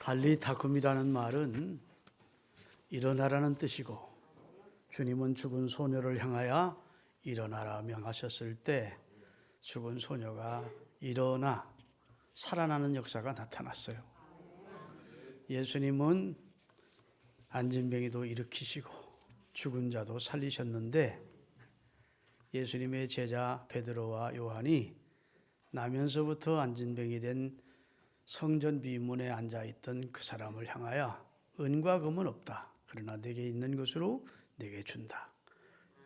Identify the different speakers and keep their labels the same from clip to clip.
Speaker 1: 탈리타쿰이라는 말은 일어나라는 뜻이고, 주님은 죽은 소녀를 향하여 일어나라 명하셨을 때 죽은 소녀가 일어나 살아나는 역사가 나타났어요. 예수님은 안진뱅이도 일으키시고 죽은 자도 살리셨는데, 예수님의 제자 베드로와 요한이 나면서부터 안진뱅이 된 성전 비문에 앉아있던 그 사람을 향하여 은과 금은 없다, 그러나 내게 있는 것으로 내게 준다,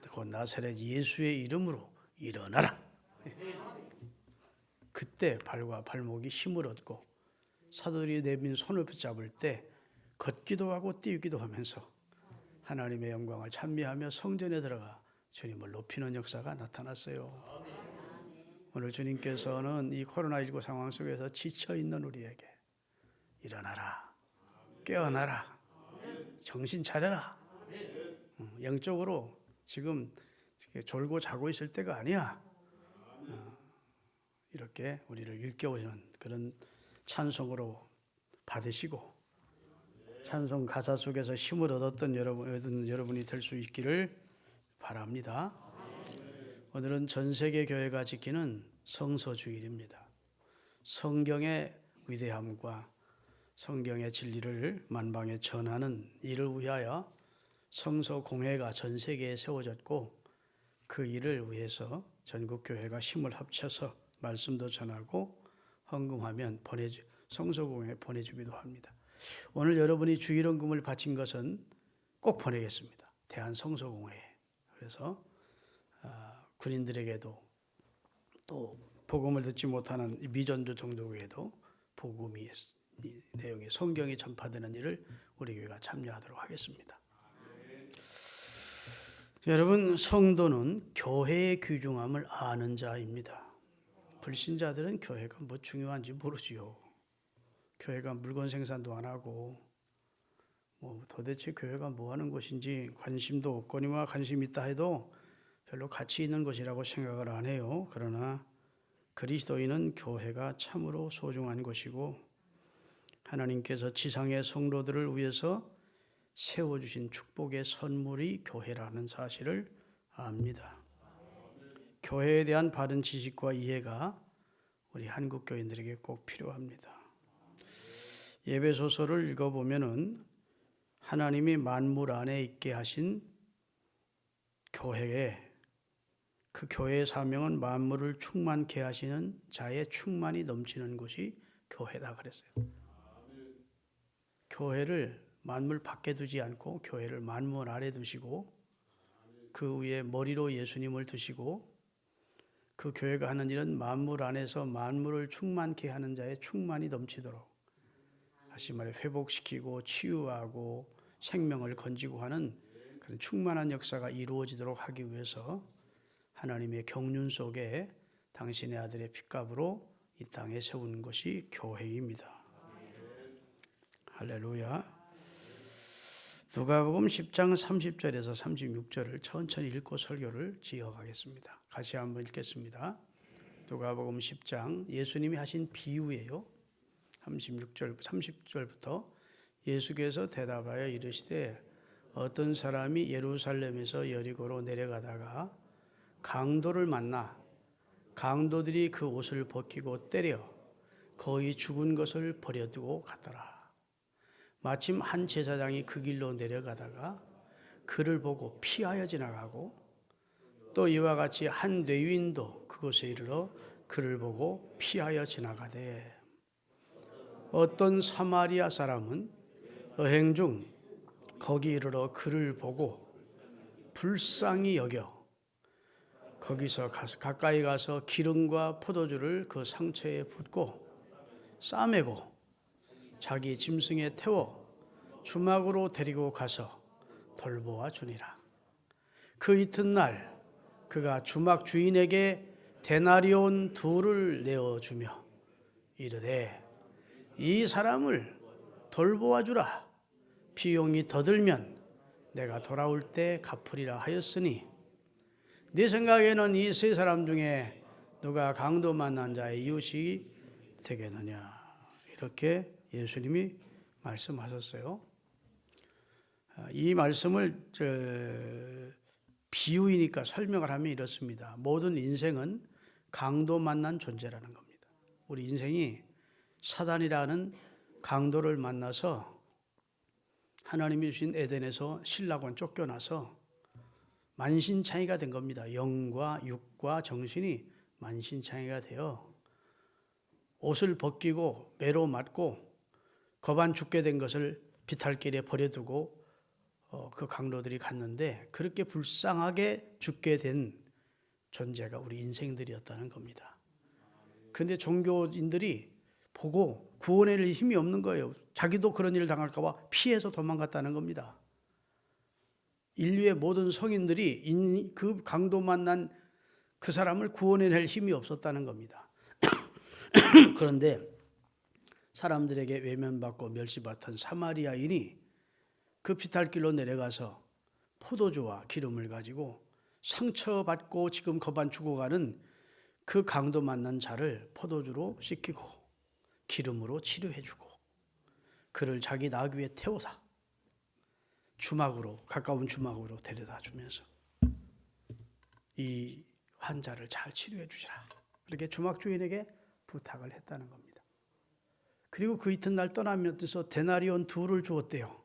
Speaker 1: 곧 나사렛 예수의 이름으로 일어나라. 그때 발과 발목이 힘을 얻고 사도들이 내민 손을 붙잡을 때 걷기도 하고 뛰기도 하면서 하나님의 영광을 찬미하며 성전에 들어가 주님을 높이는 역사가 나타났어요. 오늘 주님께서는 이 코로나19 상황 속에서 지쳐있는 우리에게 일어나라, 깨어나라, 정신 차려라, 영적으로 지금 졸고 자고 있을 때가 아니야, 이렇게 우리를 일깨우시는 그런 찬송으로 받으시고 찬송 가사 속에서 힘을 얻은 여러분이 될 수 있기를 바랍니다. 오늘은 전 세계 교회가 지키는 성서주일입니다. 성경의 위대함과 성경의 진리를 만방에 전하는 일을 위하여 성서공회가 전 세계에 세워졌고, 그 일을 위해서 전국 교회가 힘을 합쳐서 말씀도 전하고 헌금하면 성서공회에 보내주기도 합니다. 오늘 여러분이 주일헌금을 바친 것은 꼭 보내겠습니다. 대한성서공회에. 그래서 군인들에게도, 또 복음을 듣지 못하는 미전도 정도에도 복음이 내용이 성경이 전파되는 일을 우리 교회가 참여하도록 하겠습니다. 여러분, 성도는 교회의 귀중함을 아는 자입니다. 불신자들은 교회가 뭐 중요한지 모르지요. 교회가 물건 생산도 안 하고 도대체 교회가 뭐 하는 곳인지 관심도 없거니와 관심 있다 해도 별로 가치 있는 것이라고 생각을 안 해요. 그러나 그리스도인은 교회가 참으로 소중한 것이고, 하나님께서 지상의 성도들을 위해서 세워주신 축복의 선물이 교회라는 사실을 압니다. 교회에 대한 바른 지식과 이해가 우리 한국 교인들에게 꼭 필요합니다. 예배소서를 읽어보면은 하나님이 만물 안에 있게 하신 교회에, 그 교회의 사명은 만물을 충만케 하시는 자의 충만이 넘치는 곳이 교회다 그랬어요. 교회를 만물 밖에 두지 않고 교회를 만물 아래 두시고, 그 위에 머리로 예수님을 두시고, 그 교회가 하는 일은 만물 안에서 만물을 충만케 하는 자의 충만이 넘치도록, 다시 말해 회복시키고 치유하고 생명을 건지고 하는 그런 충만한 역사가 이루어지도록 하기 위해서 하나님의 경륜 속에 당신의 아들의 핏값으로 이 땅에 세운 것이 교회입니다. 할렐루야. 누가복음 10장 30절에서 36절을 천천히 읽고 설교를 지어가겠습니다. 같이 한번 읽겠습니다. 누가복음 10장, 예수님이 하신 비유예요. 30절부터 예수께서 대답하여 이르시되, 어떤 사람이 예루살렘에서 여리고로 내려가다가 강도를 만나 강도들이 그 옷을 벗기고 때려 거의 죽은 것을 버려두고 갔더라. 마침 한 제사장이 그 길로 내려가다가 그를 보고 피하여 지나가고, 또 이와 같이 한 뇌인도 그곳에 이르러 그를 보고 피하여 지나가되, 어떤 사마리아 사람은 여행 중 거기 이르러 그를 보고 불쌍히 여겨 거기서 가까이 가서 기름과 포도주를 그 상처에 붓고 싸매고 자기 짐승에 태워 주막으로 데리고 가서 돌보아 주니라. 그 이튿날 그가 주막 주인에게 데나리온 2를 내어주며 이르되, 이 사람을 돌보아 주라. 비용이 더 들면 내가 돌아올 때 갚으리라 하였으니, 네 생각에는 이 세 사람 중에 누가 강도 만난 자의 이웃이 되겠느냐. 이렇게 예수님이 말씀하셨어요. 이 말씀을 비유이니까 설명을 하면 이렇습니다. 모든 인생은 강도 만난 존재라는 겁니다. 우리 인생이 사단이라는 강도를 만나서 하나님이 주신 에덴에서 신라곤 쫓겨나서 만신창이가 된 겁니다. 영과 육과 정신이 만신창이가 되어 옷을 벗기고 매로 맞고 거반 죽게 된 것을 비탈길에 버려두고 그 강도들이 갔는데 그렇게 불쌍하게 죽게 된 존재가 우리 인생들이었다는 겁니다. 그런데 종교인들이 보고 구원해낼 힘이 없는 거예요. 자기도 그런 일을 당할까 봐 피해서 도망갔다는 겁니다. 인류의 모든 성인들이 그 강도 만난 그 사람을 구원해낼 힘이 없었다는 겁니다. 그런데 사람들에게 외면받고 멸시받던 사마리아인이 그 비탈길로 내려가서 포도주와 기름을 가지고 상처받고 지금 거반 죽어가는 그 강도 만난 자를 포도주로 씻기고 기름으로 치료해주고 그를 자기 나귀 위에 태워서 주막으로 가까운 주막으로 데려다 주면서 이 환자를 잘 치료해 주시라 그렇게 주막 주인에게 부탁을 했다는 겁니다. 그리고 그 이튿날 떠나면서 데나리온 2를 주었대요.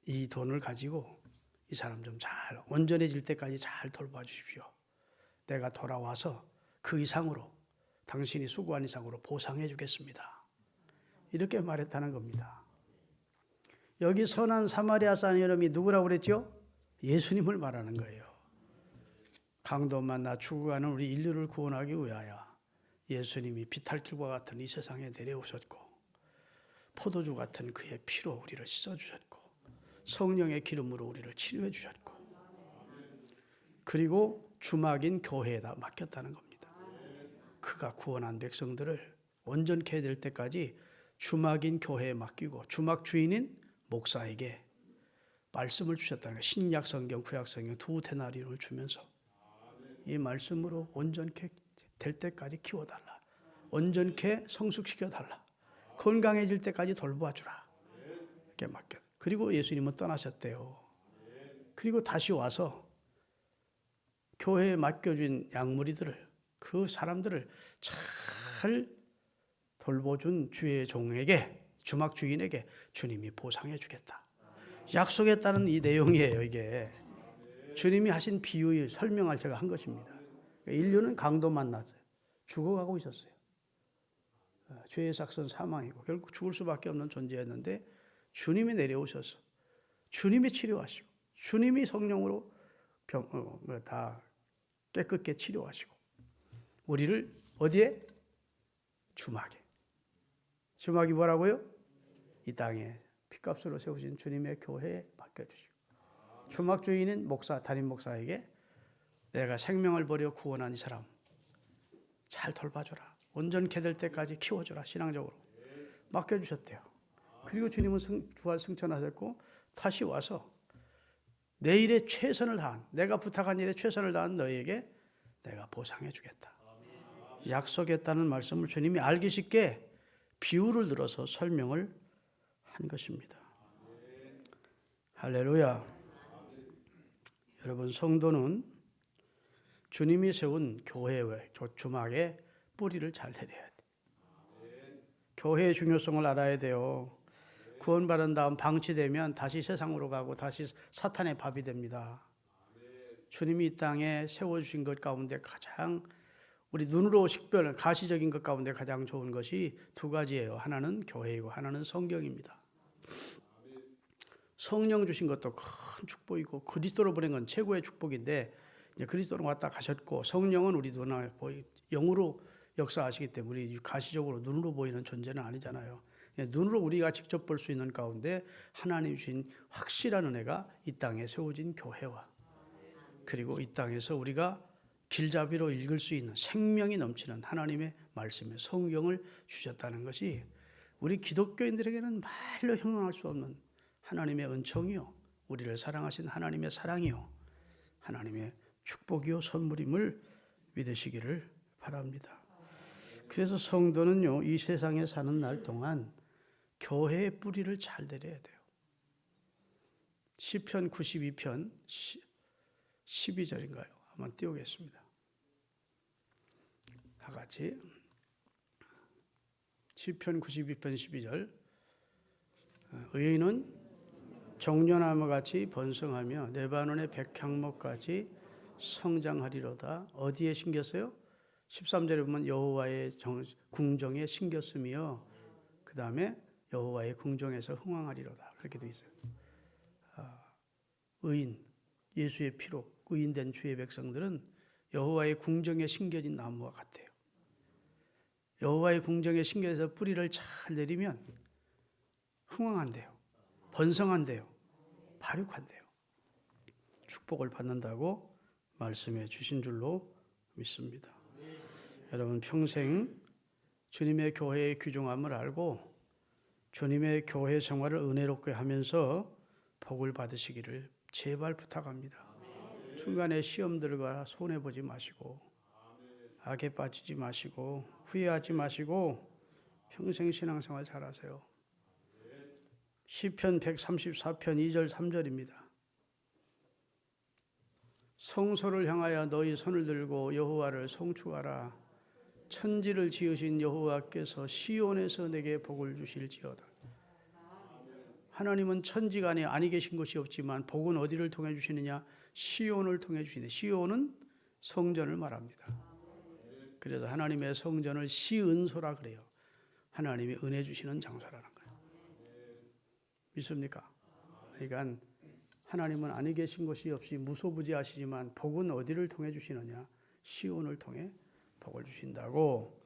Speaker 1: 이 돈을 가지고 이 사람 좀 잘 온전해질 때까지 잘 돌봐 주십시오. 내가 돌아와서 그 이상으로 당신이 수고한 이상으로 보상해 주겠습니다. 이렇게 말했다는 겁니다. 여기 선한 사마리아 사람이 누구라고 그랬죠? 예수님을 말하는 거예요. 강도 만나 죽어가는 우리 인류를 구원하기 위하여 예수님이 비탈길과 같은 이 세상에 내려오셨고 포도주 같은 그의 피로 우리를 씻어주셨고 성령의 기름으로 우리를 치료해 주셨고 그리고 주막인 교회에다 맡겼다는 겁니다. 그가 구원한 백성들을 온전케 해야 될 때까지 주막인 교회에 맡기고 주막 주인인 목사에게 말씀을 주셨다는 거예요. 신약 성경, 구약 성경 2데나리온을 주면서 이 말씀으로 온전케 될 때까지 키워달라. 온전케 성숙시켜달라. 건강해질 때까지 돌봐주라. 이렇게 맡겼. 그리고 예수님은 떠나셨대요. 그리고 다시 와서 교회에 맡겨준 양무리들을 그 사람들을 잘 돌보준 주의 종에게 주막 주인에게 주님이 보상해 주겠다. 약속했다는 이 내용이에요. 이게 주님이 하신 비유의 설명을 제가 한 것입니다. 인류는 강도 만났어요. 죽어가고 있었어요. 죄의 삭선 사망이고 결국 죽을 수밖에 없는 존재였는데 주님이 내려오셔서 주님이 치료하시고 주님이 성령으로 다 깨끗게 치료하시고 우리를 어디에? 주막에. 주막이 뭐라고요? 이 땅에 피값으로 세우신 주님의 교회에 맡겨주시고 주막 주인인 목사, 담임 목사에게 내가 생명을 버려 구원한 이 사람 잘 돌봐줘라. 온전케 될 때까지 키워줘라. 신앙적으로 맡겨주셨대요. 그리고 주님은 부활 승천하셨고 다시 와서 내 일에 최선을 다한 내가 부탁한 일에 최선을 다한 너희에게 내가 보상해 주겠다. 약속했다는 말씀을 주님이 알기 쉽게 비유를 들어서 설명을 한 것입니다. 할렐루야. 여러분 성도는 주님이 세운 교회의 주막에 뿌리를 잘 내려야 돼요. 교회의 중요성을 알아야 돼요. 구원받은 다음 방치되면 다시 세상으로 가고 다시 사탄의 밥이 됩니다. 주님이 이 땅에 세워주신 것 가운데 가장 우리 눈으로 식별, 가시적인 것 가운데 가장 좋은 것이 2가지예요. 하나는 교회이고 하나는 성경입니다. 성령 주신 것도 큰 축복이고 그리스도로 보낸 건 최고의 축복인데 이제 그리스도로 왔다 가셨고 성령은 우리 눈에 영으로 역사하시기 때문에 우리 가시적으로 눈으로 보이는 존재는 아니잖아요. 눈으로 우리가 직접 볼 수 있는 가운데 하나님 주신 확실한 은혜가 이 땅에 세워진 교회와 그리고 이 땅에서 우리가 길잡이로 읽을 수 있는 생명이 넘치는 하나님의 말씀의 성경을 주셨다는 것이 우리 기독교인들에게는 말로 형용할 수 없는 하나님의 은총이요 우리를 사랑하신 하나님의 사랑이요 하나님의 축복이요 선물임을 믿으시기를 바랍니다. 그래서 성도는요 이 세상에 사는 날 동안 교회의 뿌리를 잘 내려야 돼요. 시편 92편 12절인가요? 한번 띄우겠습니다. 다 같이. 시편 92편 12절. 의인은 종려나무같이 번성하며 레바논의 백향목같이 성장하리로다. 어디에 심겼어요? 13절에 보면 여호와의 궁정에 심겼으며 그 다음에 여호와의 궁정에서 흥왕하리로다. 그렇게 되어 있어요. 의인, 예수의 피로 의인된 주의 백성들은 여호와의 궁정에 심겨진 나무와 같아요. 여호와의 궁정에 심겨서 뿌리를 잘 내리면 흥왕한대요. 번성한대요. 발육한대요. 축복을 받는다고 말씀해 주신 줄로 믿습니다. 여러분 평생 주님의 교회의 귀중함을 알고 주님의 교회 생활을 은혜롭게 하면서 복을 받으시기를 제발 부탁합니다. 중간에 시험들과 손해보지 마시고 악에 빠지지 마시고 후회하지 마시고 평생 신앙생활 잘하세요. 시편 134편 2절 3절입니다. 성소를 향하여 너희 손을 들고 여호와를 송축하라. 천지를 지으신 여호와께서 시온에서 내게 복을 주실지어다. 하나님은 천지가 아니 계신 것이 없지만 복은 어디를 통해 주시느냐? 시온을 통해 주시네. 시온은 성전을 말합니다. 그래서 하나님의 성전을 시은소라 그래요. 하나님이 은혜 주시는 장소라는 거예요. 믿습니까? 그러니까 하나님은 아니 계신 것이 없이 무소부지하시지만 복은 어디를 통해 주시느냐? 시온을 통해 복을 주신다고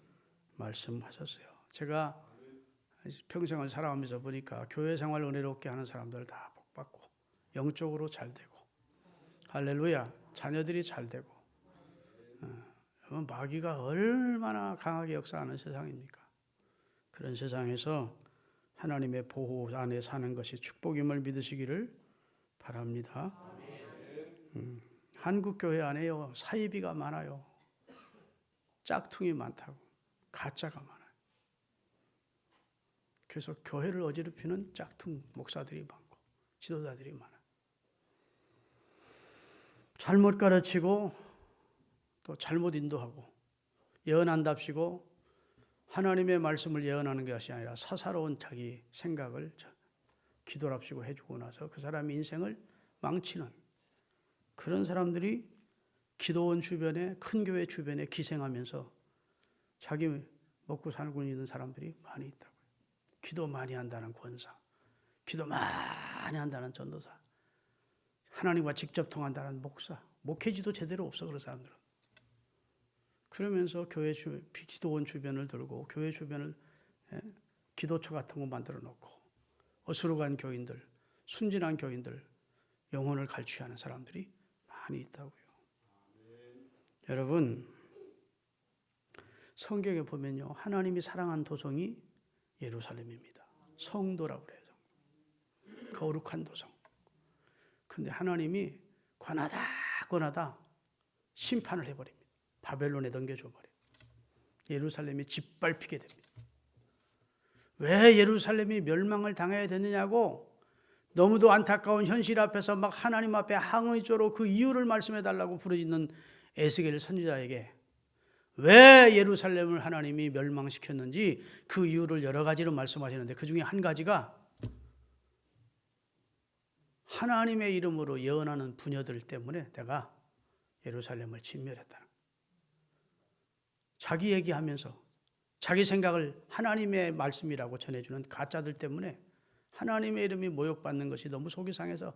Speaker 1: 말씀하셨어요. 제가 평생을 살아오면서 보니까 교회 생활 은혜롭게 하는 사람들 다 복받고 영적으로 잘 되고 할렐루야 자녀들이 잘 되고 마귀가 얼마나 강하게 역사하는 세상입니까? 그런 세상에서 하나님의 보호 안에 사는 것이 축복임을 믿으시기를 바랍니다. 한국 교회 안에요 사이비가 많아요. 짝퉁이 많다고 가짜가 많아요. 그래서 교회를 어지럽히는 짝퉁 목사들이 많고 지도자들이 많아요. 잘못 가르치고 또 잘못 인도하고 예언한답시고 하나님의 말씀을 예언하는 것이 아니라 사사로운 자기 생각을 기도랍시고 해주고 나서 그 사람의 인생을 망치는 그런 사람들이 기도원 주변에 큰 교회 주변에 기생하면서 자기 먹고 살고 있는 사람들이 많이 있다고요. 기도 많이 한다는 권사, 기도 많이 한다는 전도사, 하나님과 직접 통한다는 목사, 목회지도 제대로 없어 그런 사람들은. 그러면서 교회 기도원 주변을 돌고 교회 주변을 기도처 같은 거 만들어 놓고 어수룩한 교인들, 순진한 교인들, 영혼을 갈취하는 사람들이 많이 있다고요. 여러분 성경에 보면요 하나님이 사랑한 도성이 예루살렘입니다. 성도라고 그래요. 거룩한 도성. 근데 하나님이 권하다 심판을 해버립니다. 바벨론에 넘겨줘 버려요. 예루살렘이 짓밟히게 됩니다. 왜 예루살렘이 멸망을 당해야 되느냐고 너무도 안타까운 현실 앞에서 막 하나님 앞에 항의조로 그 이유를 말씀해 달라고 부르짖는 에스겔 선지자에게 왜 예루살렘을 하나님이 멸망시켰는지 그 이유를 여러 가지로 말씀하시는데 그 중에 한 가지가 하나님의 이름으로 예언하는 부녀들 때문에 내가 예루살렘을 진멸했다. 자기 얘기하면서 자기 생각을 하나님의 말씀이라고 전해주는 가짜들 때문에 하나님의 이름이 모욕받는 것이 너무 속이 상해서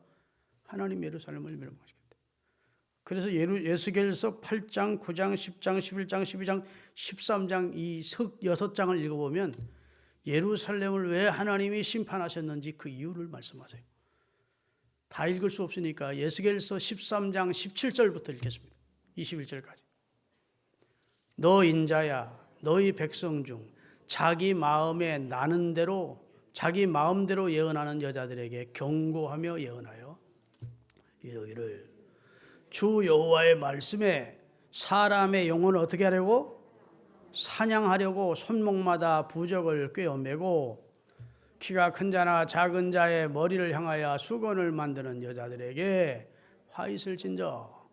Speaker 1: 하나님 예루살렘을 멸망시켰다. 그래서 에스겔서 8장, 9장, 10장, 11장, 12장, 13장 이 6장을 읽어보면 예루살렘을 왜 하나님이 심판하셨는지 그 이유를 말씀하세요. 다 읽을 수 없으니까 에스겔서 13장 17절부터 읽겠습니다. 21절까지. 너 인자야 너희 백성 중 자기 마음에 나는 대로 자기 마음대로 예언하는 여자들에게 경고하며 예언하여 이러기를 주 여호와의 말씀에 사람의 영혼을 어떻게 하려고? 사냥하려고 손목마다 부적을 꿰어매고 키가 큰 자나 작은 자의 머리를 향하여 수건을 만드는 여자들에게 화 있을진저.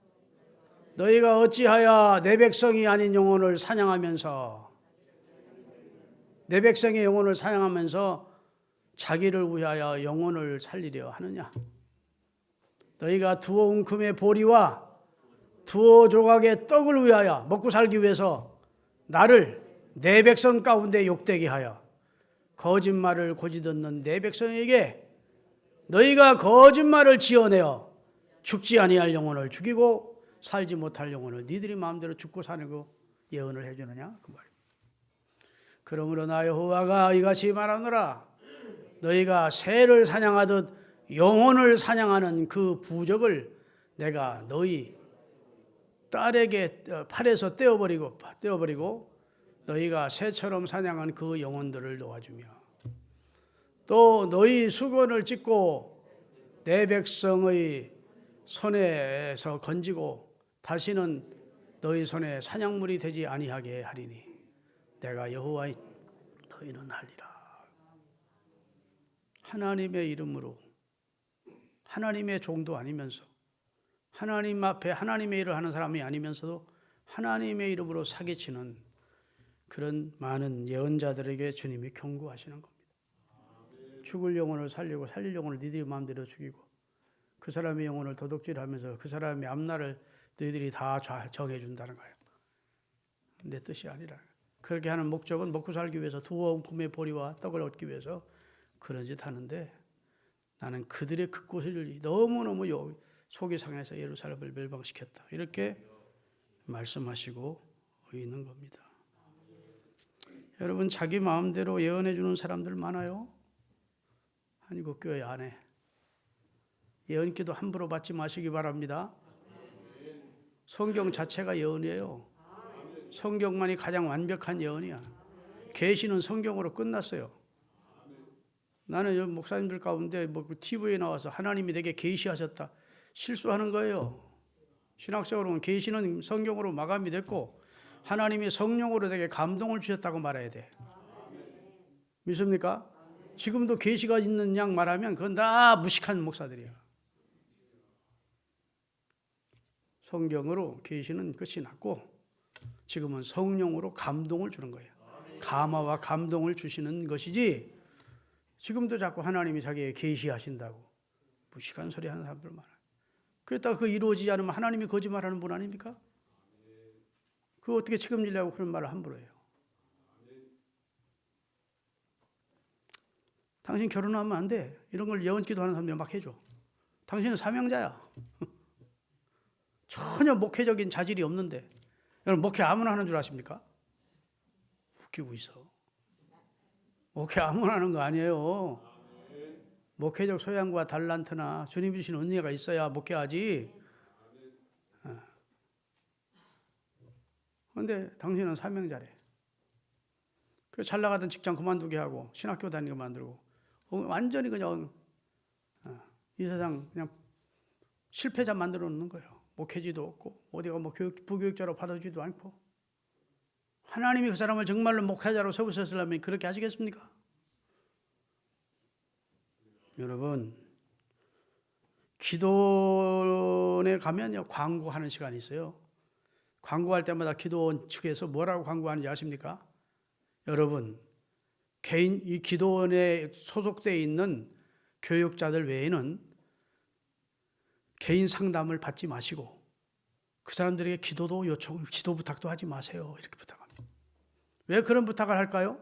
Speaker 1: 너희가 어찌하여 내 백성이 아닌 영혼을 사냥하면서 내 백성의 영혼을 사냥하면서 자기를 위하여 영혼을 살리려 하느냐. 너희가 두어 웅큼의 보리와 두어 조각의 떡을 위하여 먹고 살기 위해서 나를 내 백성 가운데 욕되게 하여 거짓말을 고지듣는 내 백성에게 너희가 거짓말을 지어내어 죽지 아니할 영혼을 죽이고 살지 못할 영혼을 니들이 마음대로 죽고 사는 거 예언을 해주느냐 그 말이에요. 그러므로 나 여호와가 이같이 말하노라. 너희가 새를 사냥하듯 영혼을 사냥하는 그 부적을 내가 너희 딸에게 팔에서 떼어버리고 너희가 새처럼 사냥한 그 영혼들을 놓아주며 또 너희 수건을 찢고 내 백성의 손에서 건지고 다시는 너희 손에 사냥물이 되지 아니하게 하리니 내가 여호와인 너희는 하리라. 하나님의 이름으로 하나님의 종도 아니면서 하나님 앞에 하나님의 일을 하는 사람이 아니면서도 하나님의 이름으로 사기치는 그런 많은 예언자들에게 주님이 경고하시는 겁니다. 죽을 영혼을 살리고 살릴 영혼을 니들이 마음대로 죽이고 그 사람의 영혼을 도둑질하면서 그 사람의 앞날을 너희들이 다 정해준다는 거예요. 내 뜻이 아니라. 그렇게 하는 목적은 먹고 살기 위해서 두어 웅큼의 보리와 떡을 얻기 위해서 그런 짓 하는데 나는 그들의 그 꼴을 너무너무 속이 상해서 예루살렘을 멸망시켰다. 이렇게 말씀하시고 있는 겁니다. 여러분 자기 마음대로 예언해 주는 사람들 많아요. 한국교회 안에. 예언기도 함부로 받지 마시기 바랍니다. 성경 자체가 예언이에요. 성경만이 가장 완벽한 예언이야. 계시는 성경으로 끝났어요. 나는 목사님들 가운데 TV에 나와서 하나님이 내게 계시하셨다. 실수하는 거예요. 신학적으로는 계시는 성경으로 마감이 됐고 하나님이 성령으로 내게 감동을 주셨다고 말해야 돼. 믿습니까? 지금도 계시가 있는 양 말하면 그건 다 무식한 목사들이야. 성경으로 계시는 끝이 났고 지금은 성령으로 감동을 주는 거예요. 감화와 감동을 주시는 것이지 지금도 자꾸 하나님이 자기에게 계시하신다고 무식한 소리 하는 사람들 많아요. 그랬다가 그 이루어지지 않으면 하나님이 거짓말하는 분 아닙니까? 그거 어떻게 책임지려고 그런 말을 함부로 해요. 당신 결혼하면 안 돼. 이런 걸 예언기도 하는 사람들 막 해줘. 당신은 사명자야. 전혀 목회적인 자질이 없는데 여러분 목회 아무나 하는 줄 아십니까? 웃기고 있어. 목회 아무나 하는 거 아니에요. 목회적 소양과 달란트나 주님 주신 은혜가 있어야 목회하지. 그런데 당신은 사명자래. 그 잘 나가던 직장 그만두게 하고 신학교 다니게 만들고 완전히 그냥 이 세상 그냥 실패자 만들어 놓는 거예요. 목회지도 없고 어디가 뭐 부교육자로 받아주지도 않고 하나님이 그 사람을 정말로 목회자로 세우셨으려면 그렇게 하시겠습니까? 여러분 기도원에 가면요 광고하는 시간이 있어요. 광고할 때마다 기도원 측에서 뭐라고 광고하는지 아십니까? 여러분 개인 이 기도원에 소속되어 있는 교육자들 외에는 개인 상담을 받지 마시고 그 사람들에게 기도 부탁도 하지 마세요. 이렇게 부탁합니다. 왜 그런 부탁을 할까요?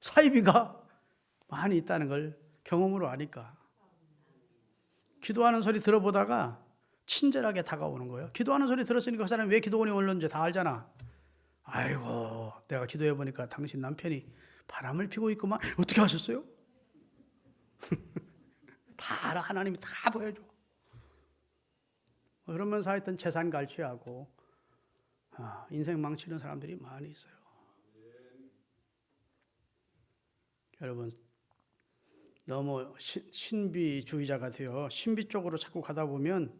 Speaker 1: 사이비가 많이 있다는 걸 경험으로 아니까. 기도하는 소리 들어보다가 친절하게 다가오는 거예요. 기도하는 소리 들었으니까 그 사람이 왜 기도원에 올렸는지 다 알잖아. 아이고 내가 기도해보니까 당신 남편이 바람을 피고 있구만. 어떻게 하셨어요? 다 알아. 하나님이 다 보여줘. 그러면서 하여튼 재산 갈취하고 인생 망치는 사람들이 많이 있어요. 여러분 너무 신비주의자가 되어 신비 쪽으로 자꾸 가다 보면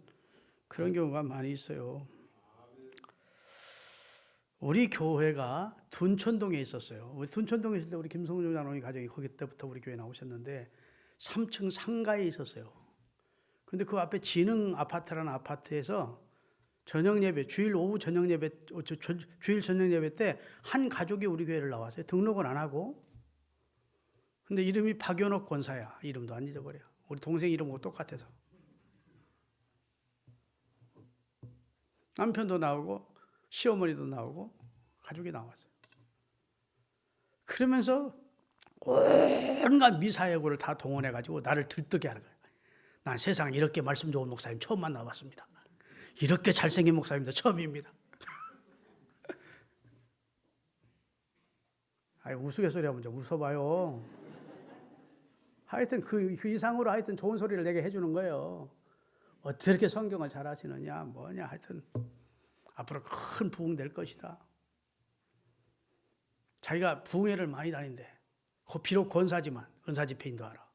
Speaker 1: 그런 경우가 많이 있어요. 우리 교회가 둔천동에 있었어요. 우리 둔천동에 있을 때 우리 김성주 장로님 가정이 거기 때부터 우리 교회 나오셨는데 3층 상가에 있었어요. 근데 그 앞에 진흥 아파트라는 아파트에서 저녁 예배, 주일 오후 저녁 예배, 주일 저녁 예배 때 한 가족이 우리 교회를 나왔어요. 등록은 안 하고. 근데 이름이 박연옥 권사야. 이름도 안 잊어버려. 우리 동생 이름하고 똑같아서. 남편도 나오고 시어머니도 나오고 가족이 나왔어요. 그러면서 온갖 미사여구를 다 동원해가지고 나를 들뜨게 하는 거예요. 난 세상에 이렇게 말씀 좋은 목사님 처음 만나봤습니다. 이렇게 잘생긴 목사님도 처음입니다. 아니, 우스갯소리 하면 좀 웃어봐요. 하여튼 그 이상으로 하여튼 좋은 소리를 내게 해주는 거예요. 어떻게 성경을 잘 하시느냐, 뭐냐, 하여튼 앞으로 큰 부흥 될 것이다. 자기가 부흥회를 많이 다닌대. 비록 권사지만 은사 집회인도 알아.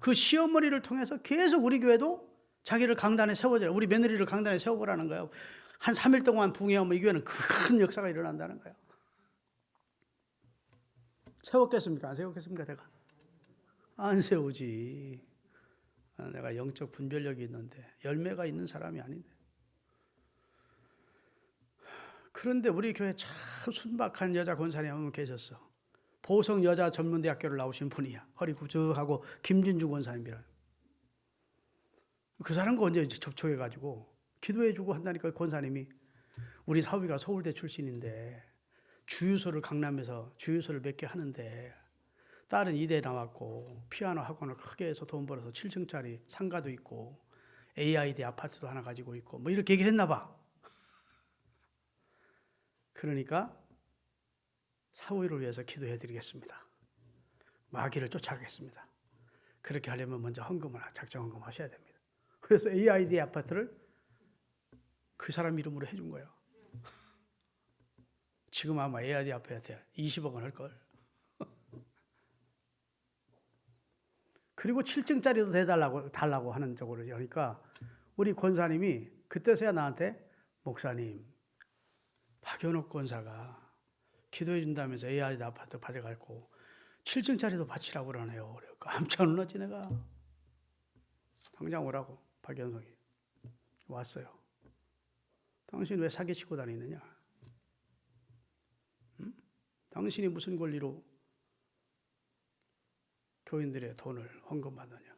Speaker 1: 그 시어머니를 통해서 계속 우리 교회도 자기를 강단에 세워줘라. 우리 며느리를 강단에 세워보라는 거예요. 한 3일 동안 부흥회하면 이 교회는 큰 역사가 일어난다는 거예요. 세웠겠습니까? 안 세웠겠습니까? 내가 안 세우지. 내가 영적 분별력이 있는데 열매가 있는 사람이 아닌데. 그런데 우리 교회에 참 순박한 여자 권사님 한 분 계셨어. 보성 여자 전문대학교를 나오신 분이야. 허리 구죽하고 김진주 권사님이라. 그 사람과 언제 접촉해가지고 기도해주고 한다니까. 권사님이 우리 사위가 서울대 출신인데 주유소를 강남에서 주유소를 몇 개 하는데 딸은 이대 나왔고 피아노 학원을 크게 해서 돈 벌어서 7층짜리 상가도 있고 AID 아파트도 하나 가지고 있고 뭐 이렇게 얘기를 했나 봐. 그러니까 사위를 위해서 기도해 드리겠습니다. 마귀를 쫓아가겠습니다. 그렇게 하려면 먼저 헌금을 작정 헌금 하셔야 됩니다. 그래서 AID 아파트를 그 사람 이름으로 해준 거예요. 지금 아마 AID 아파트 20억 원 할걸. 그리고 7층짜리도 달라고 하는 쪽으로 하니까 우리 권사님이 그때서야 나한테 목사님 박연옥 권사가 기도해 준다면서 AID 아파트 받아갈고 7층짜리도 바치라고 그러네요. 그래 깜짝 놀랐지 내가. 당장 오라고 박연석이 왔어요. 당신 왜 사기치고 다니느냐? 응? 당신이 무슨 권리로 교인들의 돈을 헌금받느냐?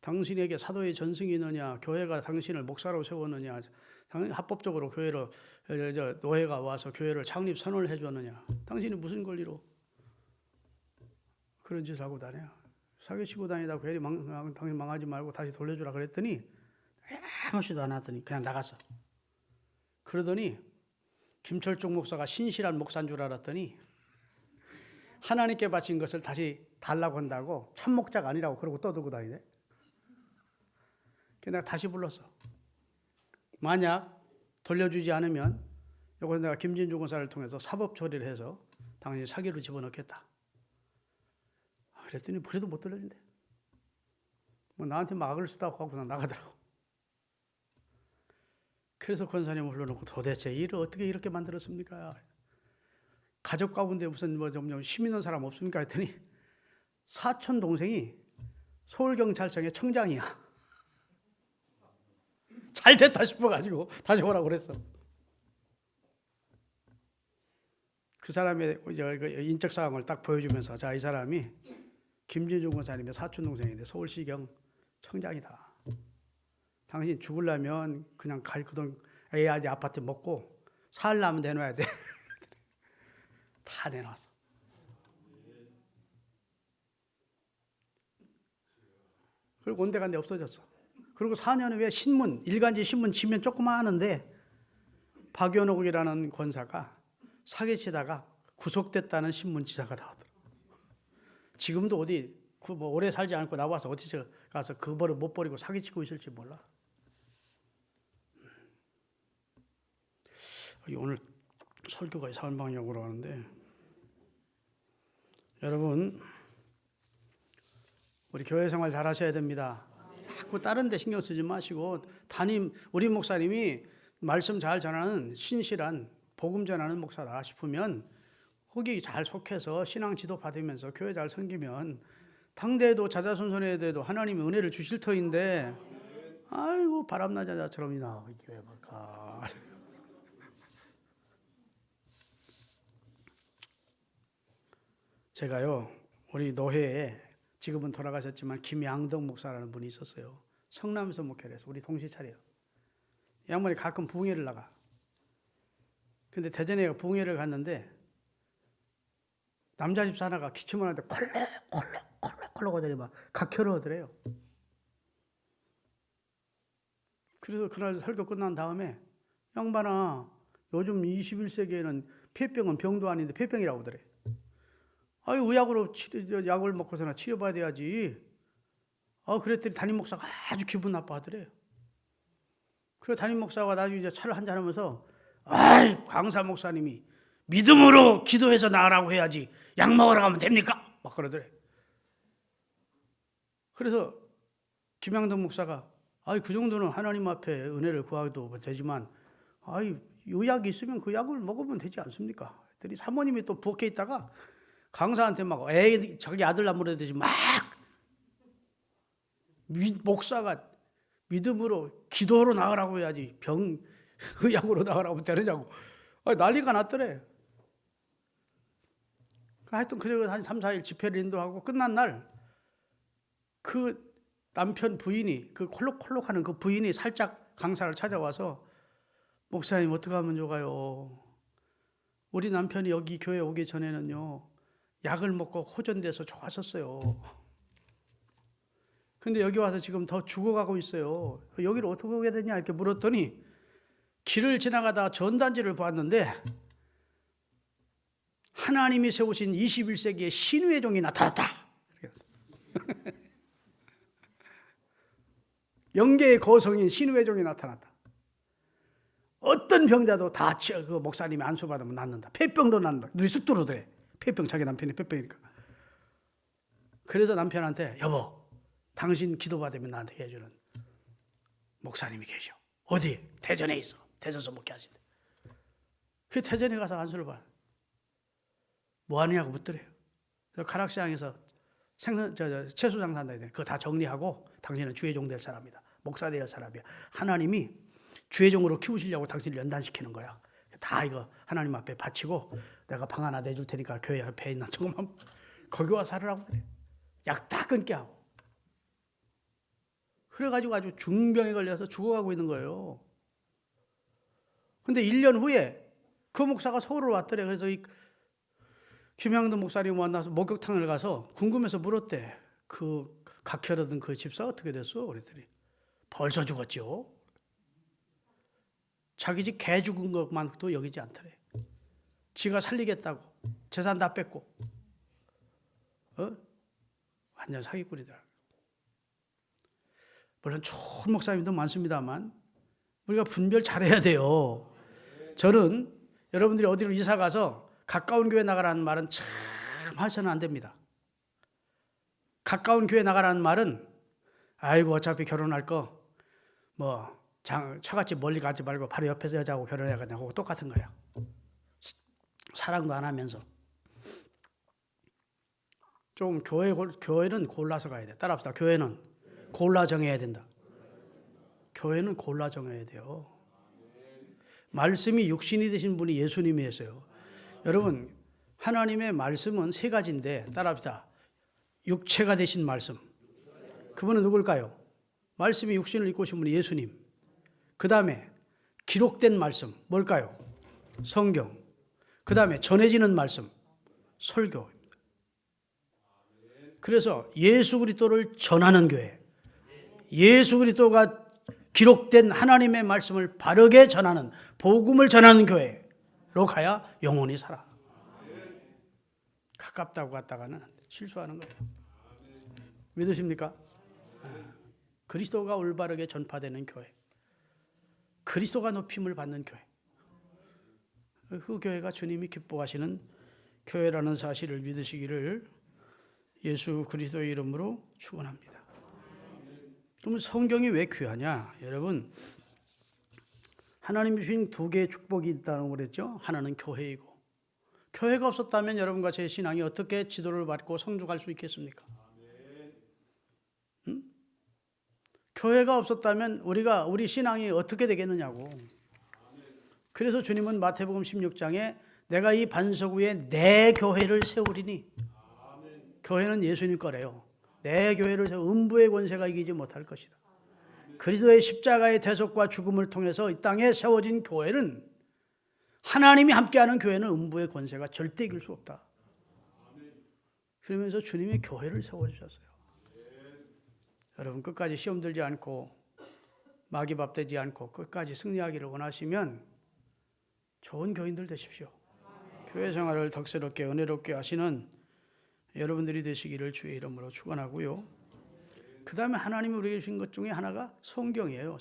Speaker 1: 당신에게 사도의 전승이 있느냐? 교회가 당신을 목사로 세웠느냐? 합법적으로 교회를 노예가 와서 교회를 창립 선언을 해줬느냐? 당신이 무슨 권리로 그런 짓을 하고 다녀? 사기치고 다니다 괜히 당신 망하지 말고 다시 돌려주라 그랬더니 아무것도 안 하더니 그냥 나갔어. 그러더니 김철중 목사가 신실한 목사인 줄 알았더니 하나님께 바친 것을 다시 달라고 한다고 참목자가 아니라고 그러고 떠들고 다니네. 그래서 내가 다시 불렀어. 만약 돌려주지 않으면 이건 내가 김진주 권사를 통해서 사법 처리를 해서 당신이 사기로 집어넣겠다. 그랬더니 그래도 못 돌려준대. 뭐 나한테 막을 쓰다고 하고 그냥 나가더라고. 그래서 권사님을 불러놓고 도대체 일을 어떻게 이렇게 만들었습니까? 가족 가운데 무슨 뭐 좀 힘 있는 사람 없습니까? 했더니 사촌 동생이 서울경찰청의 청장이야. 잘 됐다 싶어가지고 다시 오라고 그랬어. 그 사람의 인적 사항을 딱 보여주면서 자, 이 사람이 김진중 권사님의 사촌 동생인데 서울시경 청장이다. 당신 죽으려면 그냥 그 돈 AID 아파트 먹고 살려면 내놔야 돼. 다 내놨어. 그리고 온데간데 없어졌어. 그리고 4년 후에 신문, 일간지 신문 치면 조그만 하는데 박연옥이라는 권사가 사기치다가 구속됐다는 신문 기사가 나오더라고. 지금도 어디 뭐 오래 살지 않고 나와서 어디서 가서 그 벌을 못 버리고 사기치고 있을지 몰라. 오늘 설교가 이상한 방향으로 하는데 여러분 우리 교회 생활 잘 하셔야 됩니다. 자꾸 다른 데 신경 쓰지 마시고 우리 목사님이 말씀 잘 전하는 신실한 복음 전하는 목사다 싶으면 거기 잘 속해서 신앙 지도 받으면서 교회 잘 섬기면 당대에도 자자손손에도 하나님이 은혜를 주실 터인데 아이고 바람난 자자처럼 이나 교회 막가. 제가요 우리 노회에 지금은 돌아가셨지만 김양덕 목사라는 분이 있었어요. 성남에서 목회를 해서 우리 동시 차례요. 양반이 가끔 부흥회를 나가. 근데 대전에 부흥회를 갔는데 남자 집사 하나가 기침을 하는데 콜록콜록 하더니 막 각혈을 하더래요. 그래서 그날 설교 끝난 다음에 양반아 요즘 21세기에는 폐병은 병도 아닌데 폐병이라고 하더래. 아유 의약으로 약을 먹고서나 치료받아야 돼야지. 그랬더니 담임 목사가 아주 기분 나빠하더래요. 그래서 담임 목사가 나중에 이제 차를 한잔하면서 아이 강사 목사님이 믿음으로 기도해서 나으라고 해야지 약 먹으러 가면 됩니까? 막 그러더래. 그래서 김양덕 목사가 그 정도는 하나님 앞에 은혜를 구하도 되지만 의약이 있으면 그 약을 먹으면 되지 않습니까? 그랬더니 사모님이 또 부엌에 있다가 강사한테 막 자기 아들 나무라듯이 막 목사가 믿음으로 기도로 나으라고 해야지 의약으로 나으라고 되느냐고 난리가 났더래. 하여튼 그저 한 3, 4일 집회를 인도하고 끝난 날 그 남편 부인이 그 콜록콜록하는 그 부인이 살짝 강사를 찾아와서 목사님 어떻게 하면 좋아요? 우리 남편이 여기 교회 오기 전에는요 약을 먹고 호전돼서 좋았었어요. 근데 여기 와서 지금 더 죽어가고 있어요. 여기를 어떻게 오게 되냐 이렇게 물었더니 길을 지나가다가 전단지를 봤는데 하나님이 세우신 21세기의 신유의 종이 나타났다. 영계의 거성인 신유의 종이 나타났다. 어떤 병자도 다 그 목사님이 안수받으면 낫는다. 폐병도 낫는다. 눈이 쑥 들어오더래. 폐병, 자기 남편이 폐병이니까. 그래서 남편한테 여보 당신 기도받으면 나한테 해주는 목사님이 계셔. 어디? 대전에 있어. 대전서 목회하신대. 그 대전에 가서 안수를 받아. 뭐 하느냐고 묻더래요. 가락시장에서 채소 장사한다. 그거 다 정리하고 당신은 주의종 될 사람이다. 목사 될 사람이야. 하나님이 주의종으로 키우시려고 당신을 연단시키는 거야. 다 이거 하나님 앞에 바치고 내가 방 하나 내줄 테니까 교회 앞에 있는 조금만 거기 와서 살으라고 그래. 약 다 끊게 하고. 그래가지고 아주 중병에 걸려서 죽어가고 있는 거예요. 근데 1년 후에 그 목사가 서울을 왔더래. 그래서 이 김양도 목사님 만나서 목욕탕을 가서 궁금해서 물었대. 그 각혈하던 그 집사 어떻게 됐어? 그랬더니 벌써 죽었죠. 자기 집 개 죽은 것만도 여기지 않더래. 지가 살리겠다고 재산 다 뺏고 완전 사기꾼이더라. 물론 좋은 목사님도 많습니다만 우리가 분별 잘해야 돼요. 저는 여러분들이 어디로 이사 가서 가까운 교회 나가라는 말은 참 하셔는 안 됩니다. 가까운 교회 나가라는 말은 아이고 어차피 결혼할 거 뭐 처갓집 멀리 가지 말고 바로 옆에서 여자하고 결혼해야겠다 하고 똑같은 거야. 사랑도 안 하면서 좀 교회는 골라서 가야 돼. 따라합시다. 교회는 골라 정해야 된다. 교회는 골라 정해야 돼요. 말씀이 육신이 되신 분이 예수님이었어요. 여러분 하나님의 말씀은 세 가지인데 따라합시다. 육체가 되신 말씀. 그분은 누굴까요? 말씀이 육신을 입고 오신 분이 예수님. 그 다음에 기록된 말씀 뭘까요? 성경. 그 다음에 전해지는 말씀 설교입니다. 그래서 예수 그리스도를 전하는 교회, 예수 그리스도가 기록된 하나님의 말씀을 바르게 전하는 복음을 전하는 교회로 가야 영원히 살아. 가깝다고 갔다가는 실수하는 거예요. 믿으십니까? 그리스도가 올바르게 전파되는 교회, 그리스도가 높임을 받는 교회, 그 교회가 주님이 기뻐하시는 교회라는 사실을 믿으시기를 예수 그리스도의 이름으로 축원합니다. 그러면 성경이 왜 귀하냐? 여러분 하나님이 주신 두 개의 축복이 있다고 그랬죠. 하나는 교회이고, 교회가 없었다면 여러분과 제 신앙이 어떻게 지도를 받고 성숙할 수 있겠습니까? 응? 교회가 없었다면 우리 신앙이 어떻게 되겠느냐고. 그래서 주님은 마태복음 16장에 내가 이 반석 위에 내 교회를 세우리니, 교회는 예수님 거래요. 내 교회를 세워 음부의 권세가 이기지 못할 것이다. 그리스도의 십자가의 대속과 죽음을 통해서 이 땅에 세워진 교회는, 하나님이 함께하는 교회는 음부의 권세가 절대 이길 수 없다. 그러면서 주님이 교회를 세워주셨어요. 여러분 끝까지 시험 들지 않고 마귀 밥 되지 않고 끝까지 승리하기를 원하시면 좋은 교인들 되십시오. 교회 생활을 덕스럽게 은혜롭게 하시는 여러분들이 되시기를 주의 이름으로 축원하고요. 그 다음에 하나님이 우리에게 주신 것 중에 하나가 성경이에요.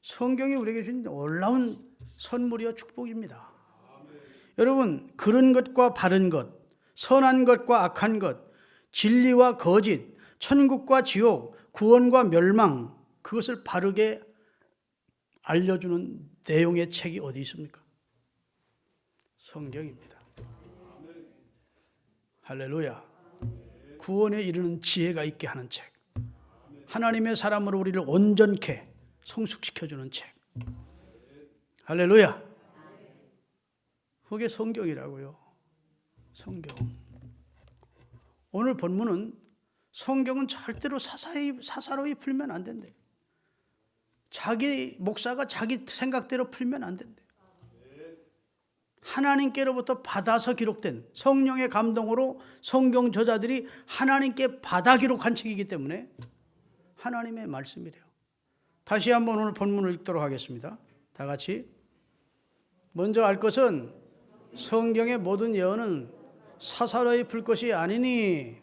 Speaker 1: 성경이 우리에게 주신 놀라운 선물이요 축복입니다. 여러분, 그른 것과 바른 것, 선한 것과 악한 것, 진리와 거짓, 천국과 지옥, 구원과 멸망, 그것을 바르게 알려주는 내용의 책이 어디 있습니까? 성경입니다. 할렐루야. 구원에 이르는 지혜가 있게 하는 책, 하나님의 사람으로 우리를 온전케 성숙시켜주는 책. 할렐루야. 그게 성경이라고요. 성경. 오늘 본문은 성경은 절대로 사사로이 풀면 안 된대. 자기 목사가 자기 생각대로 풀면 안 된대. 하나님께로부터 받아서 기록된, 성령의 감동으로 성경 저자들이 하나님께 받아 기록한 책이기 때문에 하나님의 말씀이래요. 다시 한번 오늘 본문을 읽도록 하겠습니다. 다 같이. 먼저 알 것은 성경의 모든 예언은 사사로이 풀 것이 아니니,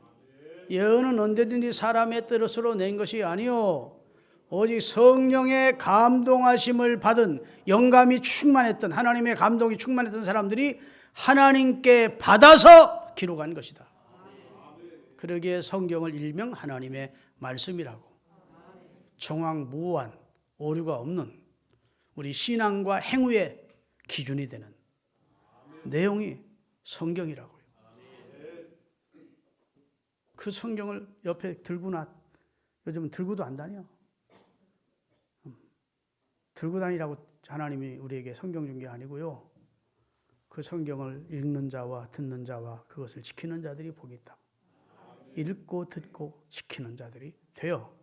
Speaker 1: 예언은 언제든지 사람의 뜻으로 낸 것이 아니요 오직 성령의 감동하심을 받은, 영감이 충만했던, 하나님의 감동이 충만했던 사람들이 하나님께 받아서 기록한 것이다. 그러기에 성경을 일명 하나님의 말씀이라고. 정황무한, 오류가 없는 우리 신앙과 행위의 기준이 되는 내용이 성경이라고요. 그 성경을 옆에 들고나, 요즘은 들고도 안 다녀. 들고 다니라고 하나님이 우리에게 성경 준 게 아니고요. 그 성경을 읽는 자와 듣는 자와 그것을 지키는 자들이 복이 있다. 읽고 듣고 지키는 자들이 되어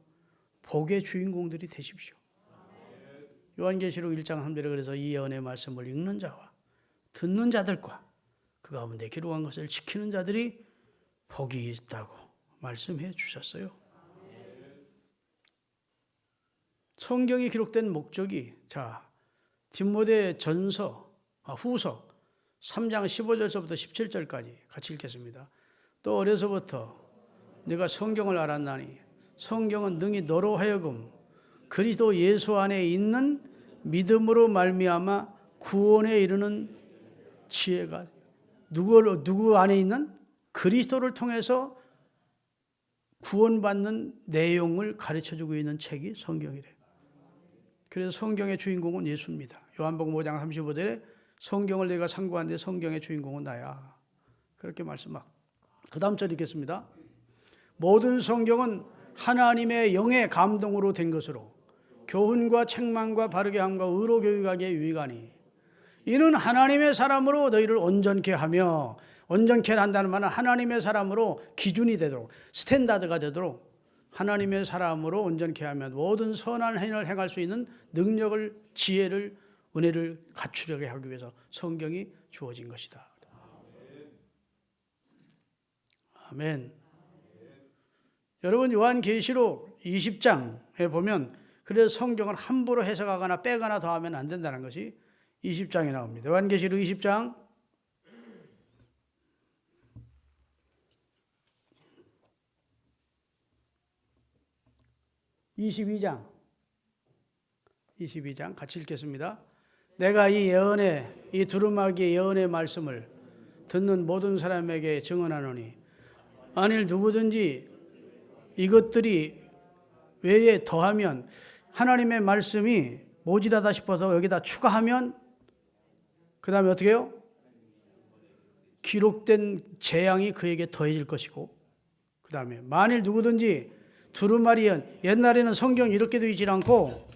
Speaker 1: 복의 주인공들이 되십시오. 요한계시록 1장 3절에 그래서 이 예언의 말씀을 읽는 자와 듣는 자들과 그 가운데 기록한 것을 지키는 자들이 복이 있다고 말씀해 주셨어요. 성경이 기록된 목적이, 자, 디모데 전서, 후서 3장 15절서부터 17절까지 같이 읽겠습니다. 또 어려서부터 네가 성경을 알았나니 성경은 능히 너로 하여금 그리스도 예수 안에 있는 믿음으로 말미암아 구원에 이르는 지혜가, 누구 안에 있는? 그리스도를 통해서 구원받는 내용을 가르쳐주고 있는 책이 성경이래. 그래서 성경의 주인공은 예수입니다. 요한복음 5장 35절에 성경을 내가 상고하는데 성경의 주인공은 나야. 그렇게 말씀하고. 그 다음 절 읽겠습니다. 모든 성경은 하나님의 영의 감동으로 된 것으로 교훈과 책망과 바르게 함과 의로 교육하기에 유익하니, 이는 하나님의 사람으로 너희를 온전케 하며, 온전케 한다는 말은 하나님의 사람으로 기준이 되도록, 스탠다드가 되도록 하나님의 사람으로 온전케 하면 모든 선한 행위를 행할 수 있는 능력을, 지혜를, 은혜를 갖추려게 하기 위해서 성경이 주어진 것이다. 아멘. 여러분, 요한계시록 20장에 보면, 그래서 성경을 함부로 해석하거나 빼거나 더하면 안 된다는 것이 20장에 나옵니다. 요한계시록 20장 22장 같이 읽겠습니다. 내가 이 예언의, 이 두루마기의 예언의 말씀을 듣는 모든 사람에게 증언하노니, 만일 누구든지 이것들이 외에 더하면, 하나님의 말씀이 모자라다 싶어서 여기다 추가하면 그 다음에 어떻게 해요? 기록된 재앙이 그에게 더해질 것이고, 그 다음에 만일 누구든지 두루마리연, 옛날에는 성경이 이렇게 되어 있지 않고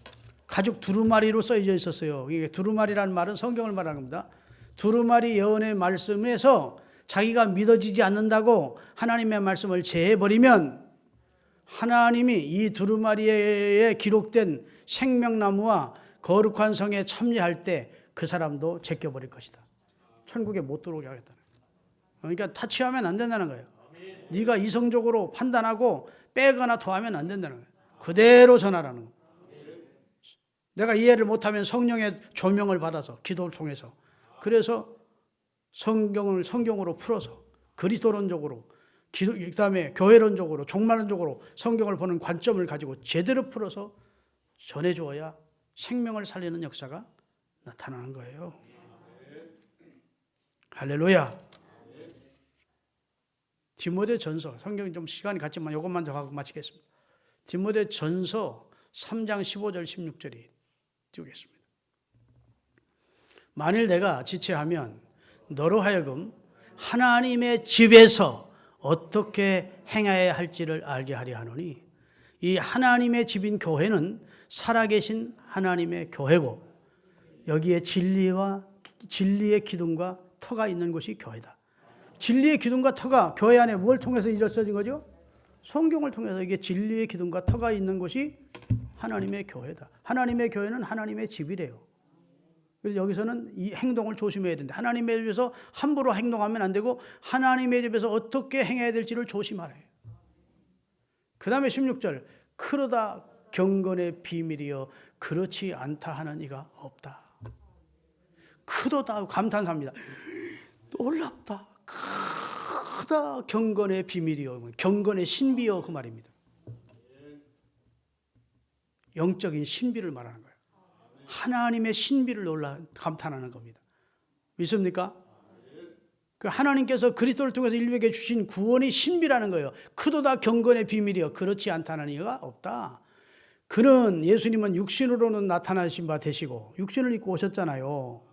Speaker 1: 가죽 두루마리로 써져 있었어요. 이게 두루마리라는 말은 성경을 말하는 겁니다. 두루마리 예언의 말씀에서 자기가 믿어지지 않는다고 하나님의 말씀을 제해버리면 하나님이 이 두루마리에 기록된 생명나무와 거룩한 성에 참여할 때 그 사람도 제껴버릴 것이다. 천국에 못 들어오게 하겠다. 그러니까 타치하면 안 된다는 거예요. 네가 이성적으로 판단하고 빼거나 더하면 안 된다는 거예요. 그대로 전하라는 거예요. 내가 이해를 못하면 성령의 조명을 받아서 기도를 통해서, 그래서 성경으로 풀어서 그리스도론적으로, 그다음에 교회론적으로, 종말론적으로 성경을 보는 관점을 가지고 제대로 풀어서 전해주어야 생명을 살리는 역사가 나타나는 거예요. 할렐루야. 디모데전서, 성경이 좀 시간이 갔지만 이것만 더 하고 마치겠습니다. 디모데전서 3장 15절 16절이 띄우겠습니다. 만일 내가 지체하면 너로 하여금 하나님의 집에서 어떻게 행해야 할지를 알게 하려 하노니, 이 하나님의 집인 교회는 살아계신 하나님의 교회고, 여기에 진리의 기둥과 터가 있는 곳이 교회다. 진리의 기둥과 터가 교회 안에 무엇을 통해서 이루어진 거죠? 성경을 통해서. 이게 진리의 기둥과 터가 있는 곳이 하나님의 교회다. 하나님의 교회는 하나님의 집이래요. 그래서 여기서는 이 행동을 조심해야 된다. 하나님의 집에서 함부로 행동하면 안 되고 하나님의 집에서 어떻게 행해야 될지를 조심하래. 그 다음에 16절, 그러다 경건의 비밀이여 그렇지 않다 하는 이가 없다. 크도다 감탄합니다. 놀랍다. 크다 경건의 비밀이여, 경건의 신비여, 그 말입니다. 영적인 신비를 말하는 거예요. 하나님의 신비를 감탄하는 겁니다. 믿습니까? 그 하나님께서 그리스도를 통해서 인류에게 주신 구원의 신비라는 거예요. 크도다 경건의 비밀이여 그렇지 않다는 이가 없다. 그는, 예수님은 육신으로는 나타나신 바 되시고 육신을 입고 오셨잖아요.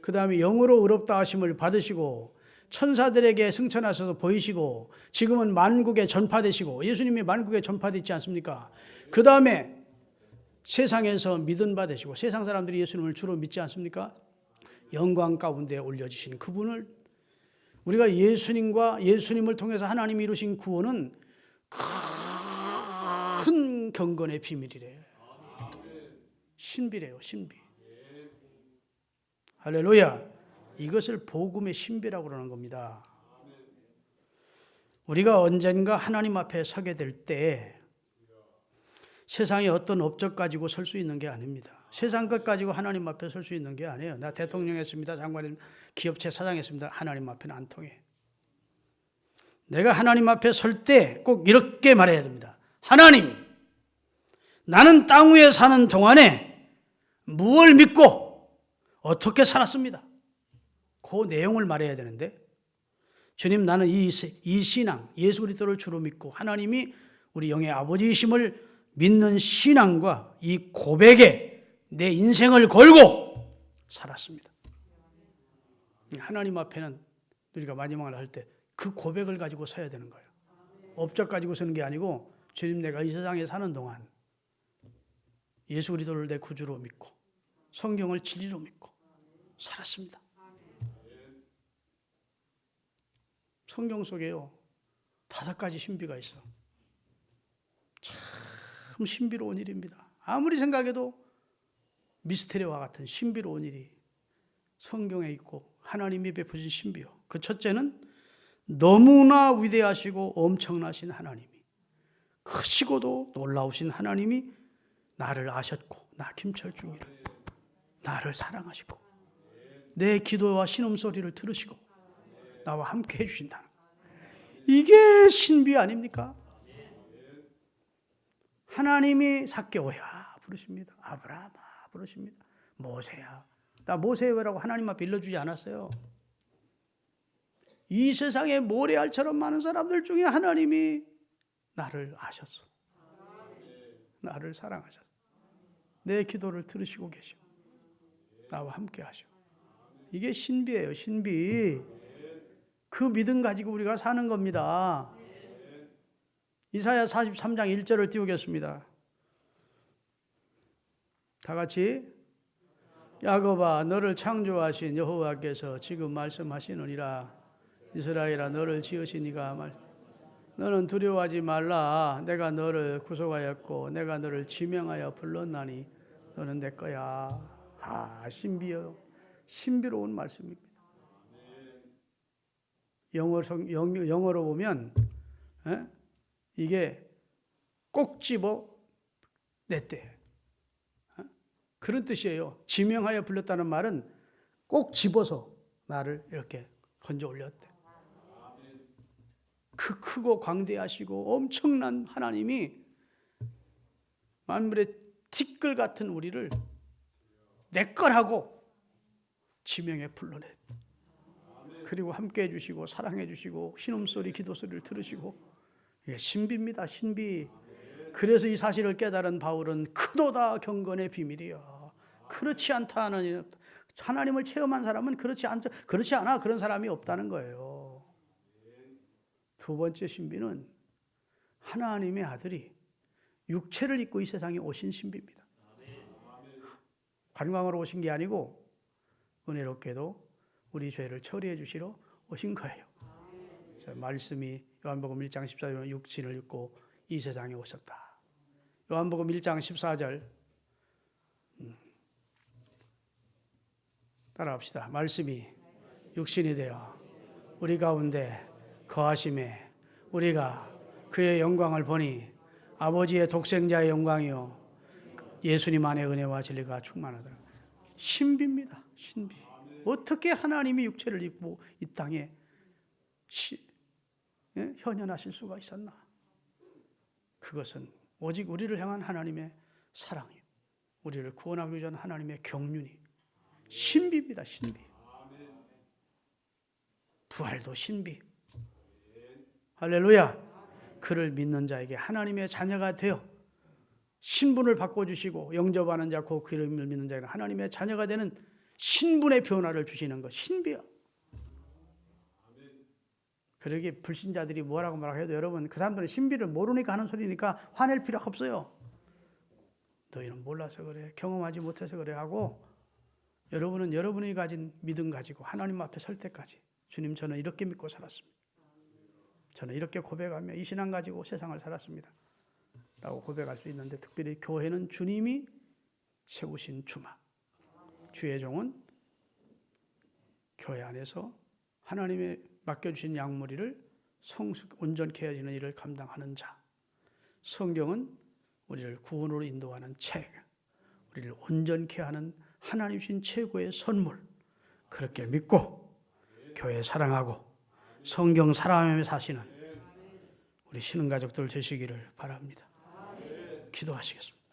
Speaker 1: 그 다음에 영으로 의롭다 하심을 받으시고 천사들에게 승천하셔서 보이시고 지금은 만국에 전파되시고, 예수님이 만국에 전파되지 않습니까? 그 다음에 세상에서 믿은 바 되시고, 세상 사람들이 예수님을 주로 믿지 않습니까? 영광 가운데 올려주신 그분을, 우리가 예수님을 통해서 하나님이 이루신 구원은 큰 경건의 비밀이래요. 신비래요, 신비. 할렐루야. 이것을 복음의 신비라고 그러는 겁니다. 우리가 언젠가 하나님 앞에 서게 될 때 세상에 어떤 업적 가지고 설 수 있는 게 아닙니다. 세상 것 가지고 하나님 앞에 설 수 있는 게 아니에요. 나 대통령 했습니다, 장관님, 기업체 사장 했습니다. 하나님 앞에는 안 통해. 내가 하나님 앞에 설 때 꼭 이렇게 말해야 됩니다. 하나님, 나는 땅 위에 사는 동안에 무엇을 믿고 어떻게 살았습니다. 그 내용을 말해야 되는데, 주님, 나는 이 신앙, 예수 그리스도를 주로 믿고 하나님이 우리 영의 아버지이심을 믿는 신앙과 이 고백에 내 인생을 걸고 살았습니다. 하나님 앞에는 우리가 마지막을 할 때 그 고백을 가지고 서야 되는 거예요. 업적 가지고 서는 게 아니고, 주님, 내가 이 세상에 사는 동안 예수 그리스도를 내 구주로 믿고 성경을 진리로 믿고 살았습니다. 성경 속에요 5가지 신비가 있어. 참 신비로운 일입니다. 아무리 생각해도 미스테리와 같은 신비로운 일이 성경에 있고 하나님이 베푸신 신비요. 그 첫째는 너무나 위대하시고 엄청나신 하나님이, 크시고도 놀라우신 하나님이 나를 아셨고 나 김철중이를 나를 사랑하시고 내 기도와 신음소리를 들으시고 나와 함께 해주신다. 이게 신비 아닙니까? 하나님이 삭개오야 부르십니다. 아브라함아 부르십니다. 모세야. 나 모세라고 하나님 앞에 일러주지 않았어요. 이 세상에 모래알처럼 많은 사람들 중에 하나님이 나를 아셨어. 나를 사랑하셨어. 내 기도를 들으시고 계셔. 나와 함께 하셔. 이게 신비예요, 신비. 그 믿음 가지고 우리가 사는 겁니다. 이사야 43장 1절을 띄우겠습니다. 다 같이. 야곱아, 너를 창조하신 여호와께서 지금 말씀하시느니라. 이스라엘아, 너를 지으신 이가 너는 두려워하지 말라. 내가 너를 구속하였고 내가 너를 지명하여 불렀나니 너는 내 거야. 신비로운 말씀입니다. 영어로 보면 이게 꼭 집어 냈대. 그런 뜻이에요. 지명하여 불렀다는 말은 꼭 집어서 나를 이렇게 건져 올렸대. 그 크고 광대하시고 엄청난 하나님이 만물의 티끌 같은 우리를 내 거라고 지명해 불러냈대. 그리고 함께 해주시고 사랑해 주시고 신음소리 기도소리를 들으시고, 이게 신비입니다, 신비. 그래서 이 사실을 깨달은 바울은 크도다 경건의 비밀이야. 그렇지 않다 하는, 하나님을 체험한 사람은 그렇지 않아 그런 사람이 없다는 거예요. 두 번째 신비는 하나님의 아들이 육체를 입고 이 세상에 오신 신비입니다. 관광으로 오신 게 아니고 은혜롭게도 우리 죄를 처리해 주시러 오신 거예요. 말씀이 요한복음 1장 14절 육신을 입고 이 세상에 오셨다. 요한복음 1장 14절 따라합시다. 말씀이 육신이 되어 우리 가운데 거하심에 우리가 그의 영광을 보니 아버지의 독생자의 영광이요 예수님 안에 은혜와 진리가 충만하더라. 신비입니다, 신비. 어떻게 하나님이 육체를 입고 이 땅에 현현하실 수가 있었나? 그것은 오직 우리를 향한 하나님의 사랑이요, 우리를 구원하기 위한 하나님의 경륜이 신비입니다, 신비. 부활도 신비. 할렐루야. 그를 믿는 자에게 하나님의 자녀가 되어 신분을 바꿔주시고 영접하는 자, 그 이름을 믿는 자에게 하나님의 자녀가 되는 신분의 변화를 주시는 것, 신비야. 그러기에 불신자들이 뭐라고 말해도 여러분, 그 사람들은 신비를 모르니까 하는 소리니까 화낼 필요가 없어요. 너희는 몰라서 그래, 경험하지 못해서 그래 하고, 여러분은 여러분이 가진 믿음 가지고 하나님 앞에 설 때까지 주님, 저는 이렇게 믿고 살았습니다. 저는 이렇게 고백하며 이 신앙 가지고 세상을 살았습니다 라고 고백할 수 있는데, 특별히 교회는 주님이 세우신 주마, 주의 종은 교회 안에서 하나님의 맡겨주신 양무리를 온전케 해지는 일을 감당하는 자, 성경은 우리를 구원으로 인도하는 책, 우리를 온전케 하는 하나님 주신 최고의 선물, 그렇게 믿고 교회 사랑하고 성경 사랑하며 사시는 우리 신흥가족들 되시기를 바랍니다. 기도하시겠습니다.